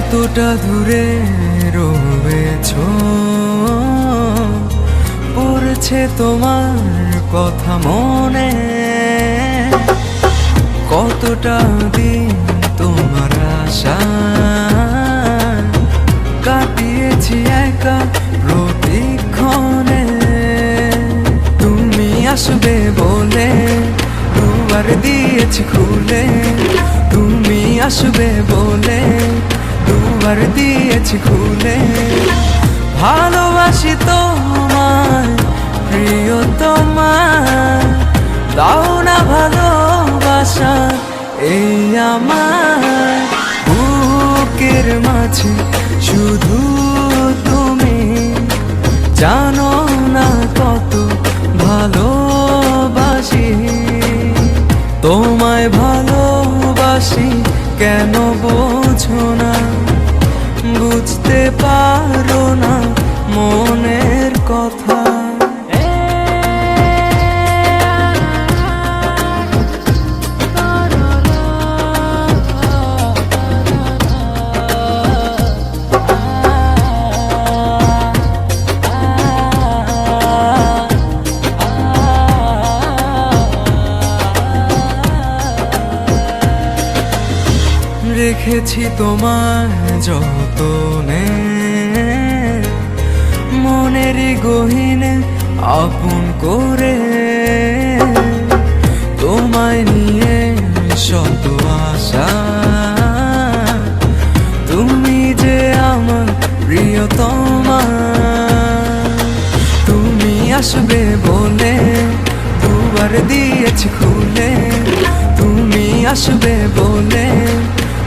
এতটা দূরে রয়েছো, পড়ছে তোমার কথা মনে। কতটা দিন তোমার আশা কাটিয়েছি একা প্রতিক্ষণে। তুমি আসবে বলে দুয়ার দিয়েছি খুলে, তুমি আসবে বলে দুয়ার দিয়েছি খুলে। ভালোবাসি তোমায় প্রিয়তমা, দাও না ভালোবাসা এই আমার বুকের মাঝে। শুধু তুমি জানো না কত ভালোবাসি তোমায়, ভালোবাসি কেন বোঝো না, বুঝতে পারো না মনের কথা। রেখেছি তোমায় যতনে, মনেরই গহীনে আপন করে। তোমায় নিয়ে শত আশা, তুমি যে আমার প্রিয়তমা। তুমি আসবে বলে দুয়ার দিয়েছি খুলে, তুমি আসবে বলে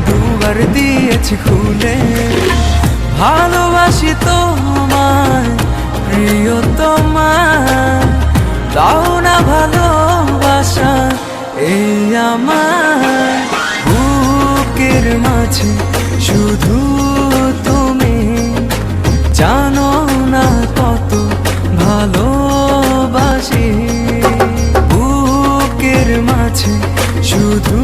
দুয়ার দিয়েছি খুলে। ভালোবাসি তোমায় প্রিয়তমা, দাও না ভালোবাসা এই আমার বুকের মাঝে। শুধু তুমি জানো না কত ভালোবাসি বুকের মাঝে। শুধু